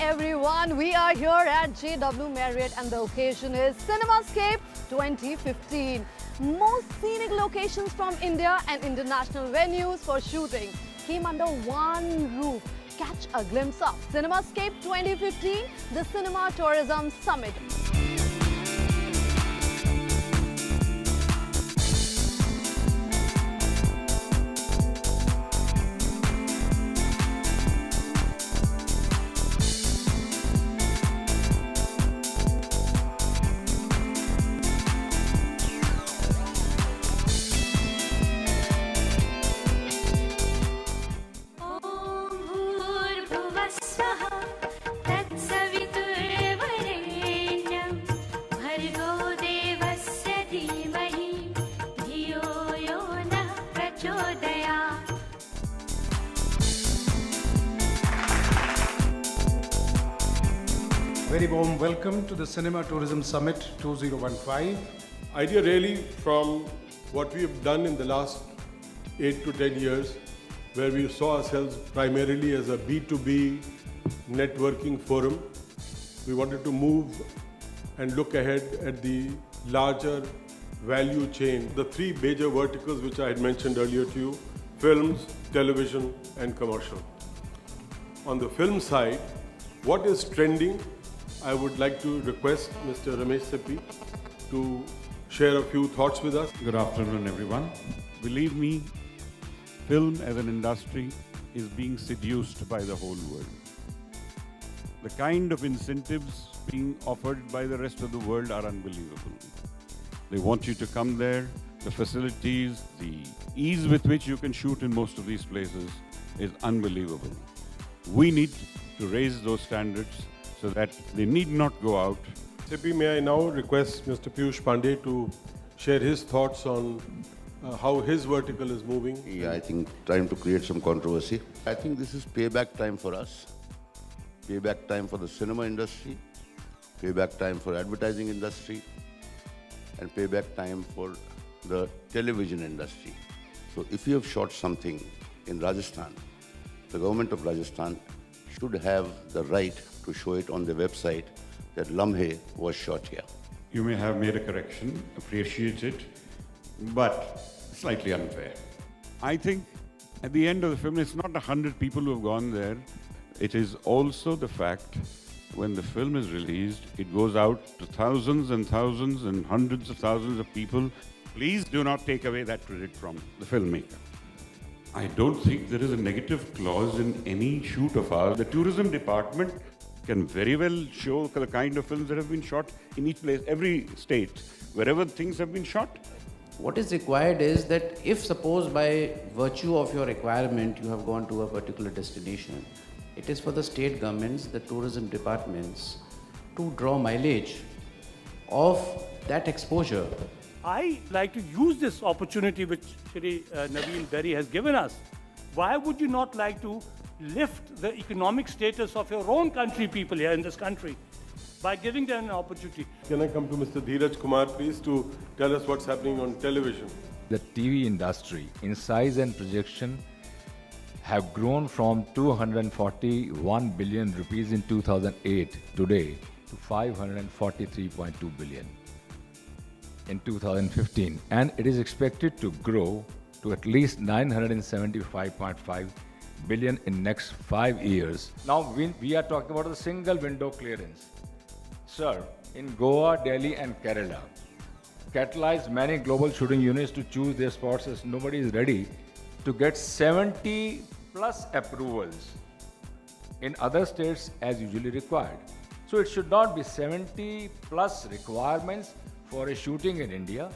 everyone. We are here at JW Marriott and the occasion is Cinemascape 2015. Most scenic locations from India and international venues for shooting came under one roof. Catch a glimpse of Cinemascape 2015, the Cinema Tourism Summit. Very warm welcome to the Cinema Tourism Summit 2015. Idea really from what we have done in the last 8 to 10 years, where we saw ourselves primarily as a B2B networking forum. We wanted to move and look ahead at the larger value chain, the three major verticals which I had mentioned earlier to you: films, television, and commercial. On the film side, what is trending? I would like to request Mr. Ramesh Sippy to share a few thoughts with us. Good afternoon, everyone. Believe me, film as an industry is being seduced by the whole world. The kind of incentives being offered by the rest of the world are unbelievable. They want you to come there. The facilities, the ease with which you can shoot in most of these places is unbelievable. We need to raise those standards so that they need not go out. Sippy, may I now request Mr. Piyush Pandey to share his thoughts on how his vertical is moving? Yeah, I think time to create some controversy. I think this is payback time for us. Payback time for the cinema industry, payback time for advertising industry, and payback time for the television industry. So if you have shot something in Rajasthan, the government of Rajasthan should have the right to show it on the website that Lamhe was shot here. You may have made a correction, appreciate it, but slightly unfair. I think at the end of the film, it's not 100 people who have gone there. It is also the fact when the film is released, it goes out to thousands and thousands and hundreds of thousands of people. Please do not take away that credit from the filmmaker. I don't think there is a negative clause in any shoot of ours. The tourism department can very well show the kind of films that have been shot in each place, every state, wherever things have been shot. What is required is that if suppose by virtue of your requirement you have gone to a particular destination, it is for the state governments, the tourism departments to draw mileage of that exposure. I like to use this opportunity which Shri Naveen Berry has given us. Why would you not like to lift the economic status of your own country people here in this country by giving them an opportunity? Can I come to Mr. Dheeraj Kumar, please, to tell us what's happening on television? The TV industry in size and projection have grown from 241 billion rupees in 2008 today to 543.2 billion in 2015, and it is expected to grow to at least 975.5 billion in next 5 years. Now we are talking about the single window clearance. Sir, in Goa, Delhi and Kerala, catalyzed many global shooting units to choose their spots as nobody is ready to get 70 plus approvals in other states as usually required. So it should not be 70 plus requirements for a shooting in India.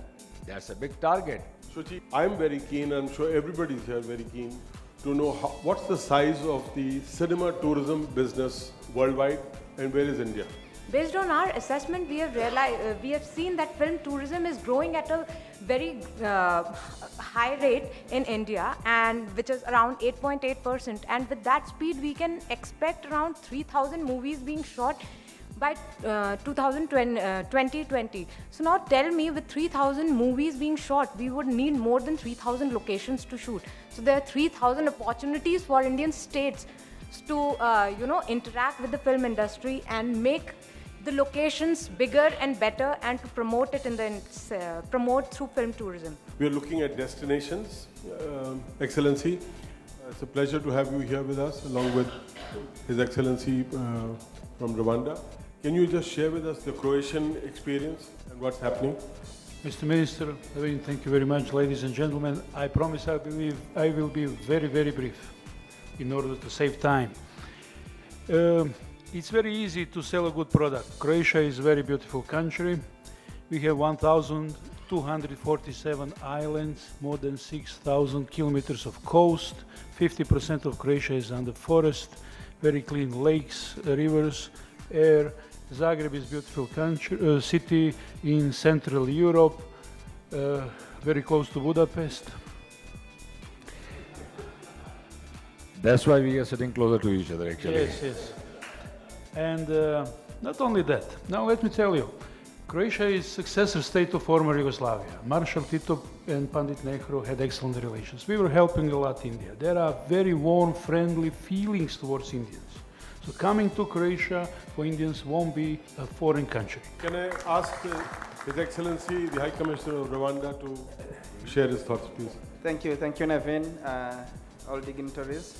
That's a big target. Shuchi, I'm very keen, I'm sure everybody's here very keen to know what's the size of the cinema tourism business worldwide and where is India? Based on our assessment, we have seen that film tourism is growing at a very high rate in India, and which is around 8.8%. And with that speed, we can expect around 3,000 movies being shot by 2020. So now tell me, with 3,000 movies being shot, we would need more than 3,000 locations to shoot. So there are 3,000 opportunities for Indian states to, interact with the film industry and make the locations bigger and better, and to promote it promote through film tourism. We are looking at destinations, Excellency. It's a pleasure to have you here with us, along with His Excellency from Rwanda. Can you just share with us the Croatian experience and what's happening? Mr. Minister, thank you very much, ladies and gentlemen. I promise I will be very, very brief in order to save time. It's very easy to sell a good product. Croatia is a very beautiful country. We have 1,247 islands, more than 6,000 kilometers of coast. 50% of Croatia is under forest, very clean lakes, rivers, air. Zagreb is a beautiful country, city in Central Europe, very close to Budapest. That's why we are sitting closer to each other, actually. Yes, yes. And not only that, now let me tell you, Croatia is successor state of former Yugoslavia. Marshal Tito and Pandit Nehru had excellent relations. We were helping a lot India. There are very warm, friendly feelings towards Indians. So coming to Croatia for Indians won't be a foreign country. Can I ask His Excellency, the High Commissioner of Rwanda, to share his thoughts, please? Thank you, Naveen, all dignitaries.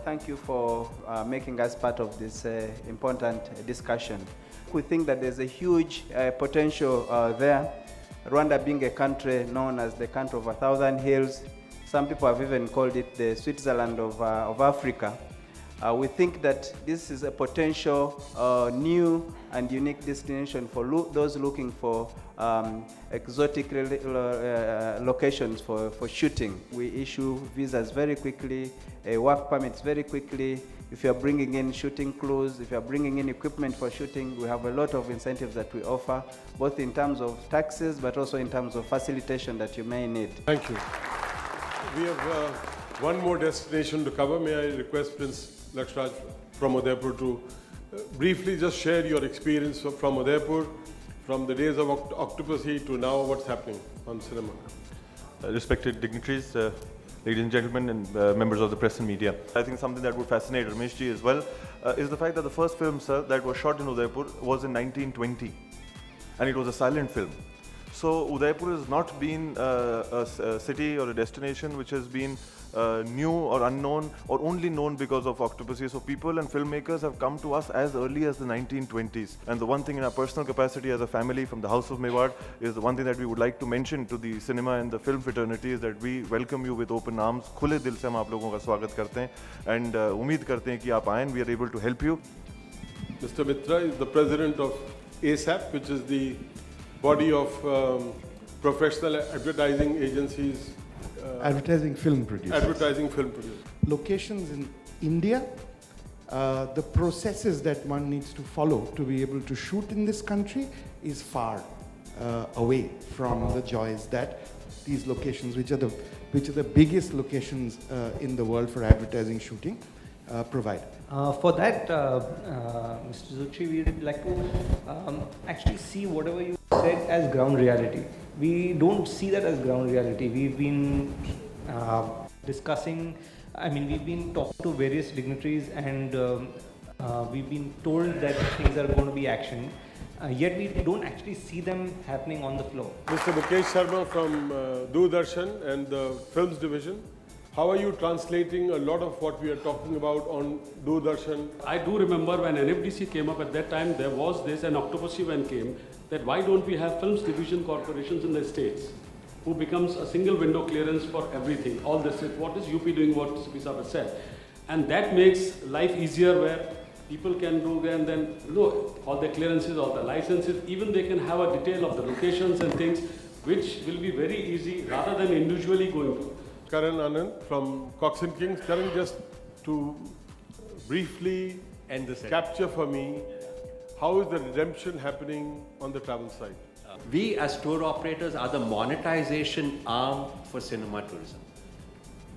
Thank you for making us part of this important discussion. We think that there's a huge potential there. Rwanda being a country known as the country of 1,000 hills. Some people have even called it the Switzerland of Africa. We think that this is a potential new and unique destination for those looking for exotic locations for shooting. We issue visas very quickly, work permits very quickly. If you're bringing in shooting crews, if you're bringing in equipment for shooting, we have a lot of incentives that we offer, both in terms of taxes, but also in terms of facilitation that you may need. Thank you. We have one more destination to cover. May I request Prince Lakshraj from Udaipur to briefly just share your experience from Udaipur, from the days of Octopussy to now, what's happening on cinema? Respected dignitaries, ladies and gentlemen, and members of the press and media. I think something that would fascinate Rameshji as well is the fact that the first film, sir, that was shot in Udaipur was in 1920, and it was a silent film. So Udaipur has not been a city or a destination which has been new or unknown or only known because of Octopussy. So people and filmmakers have come to us as early as the 1920s. And the one thing in our personal capacity as a family from the House of Mewar is the one thing that we would like to mention to the cinema and the film fraternity is that we welcome you with open arms. खुले दिल से हम आप लोगों का स्वागत करते हैं and उम्मीद करते हैं कि आप आएं. We are able to help you. Mr. Mitra is the president of ASAP, which is the body of professional advertising agencies. Advertising film producers. Advertising film producers. Locations in India, the processes that one needs to follow to be able to shoot in this country is far away from the joys that these locations, which are the biggest locations in the world for advertising shooting, provide. For that, Mr. Zutshi, we would like to actually see whatever you said as ground reality. We don't see that as ground reality. We've been discussing, we've been talking to various dignitaries and we've been told that things are going to be actioned. Yet we don't actually see them happening on the floor. Mr. Mukesh Sharma from Doordarshan and the Films Division. How are you translating a lot of what we are talking about on Doordarshan? I do remember when NFDC came up at that time, there was this, and Octopussy when came, that why don't we have films division corporations in the states who becomes a single window clearance for everything, all this, what is UP doing, what CP Saab has said. And that makes life easier where people can do and then all the clearances, all the licenses, even they can have a detail of the locations and things, which will be very easy rather than individually going to. Karan Anand from Cox & Kings. Karan, just to briefly capture for me, how is the redemption happening on the travel side? We as tour operators are the monetization arm for cinema tourism.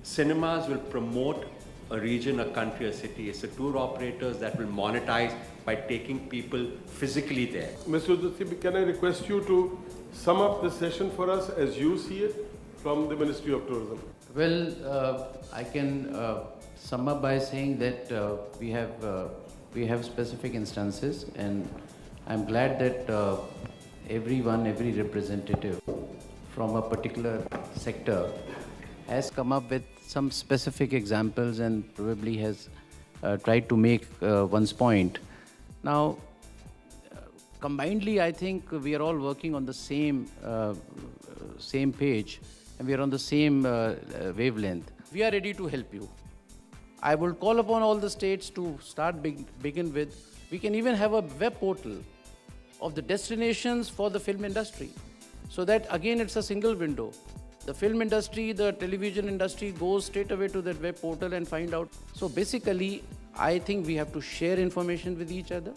Cinemas will promote a region, a country, a city. It's the tour operators that will monetize by taking people physically there. Mr. Udhati, can I request you to sum up this session for us as you see it from the Ministry of Tourism? Well, I can sum up by saying that we have specific instances, and I'm glad that every representative from a particular sector has come up with some specific examples and probably has tried to make one's point. Now, combinedly, I think we are all working on the same page, and we are on the same wavelength. We are ready to help you. I will call upon all the states to begin with. We can even have a web portal of the destinations for the film industry, so that again it's a single window. The film industry, the television industry goes straight away to that web portal and find out. So basically, I think we have to share information with each other.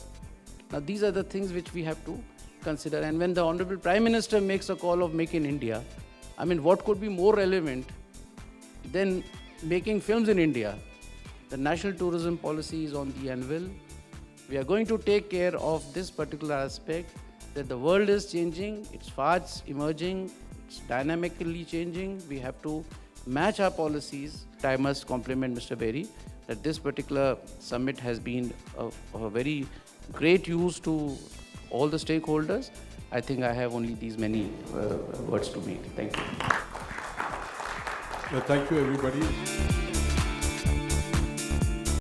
Now these are the things which we have to consider. And when the Honorable Prime Minister makes a call of Make in India, I mean, what could be more relevant than making films in India? The National Tourism Policy is on the anvil. We are going to take care of this particular aspect, that the world is changing, it's fast emerging, it's dynamically changing. We have to match our policies. I must compliment Mr. Berry that this particular summit has been of a very great use to all the stakeholders. I think I have only these many words to make. Thank you. Thank you, everybody.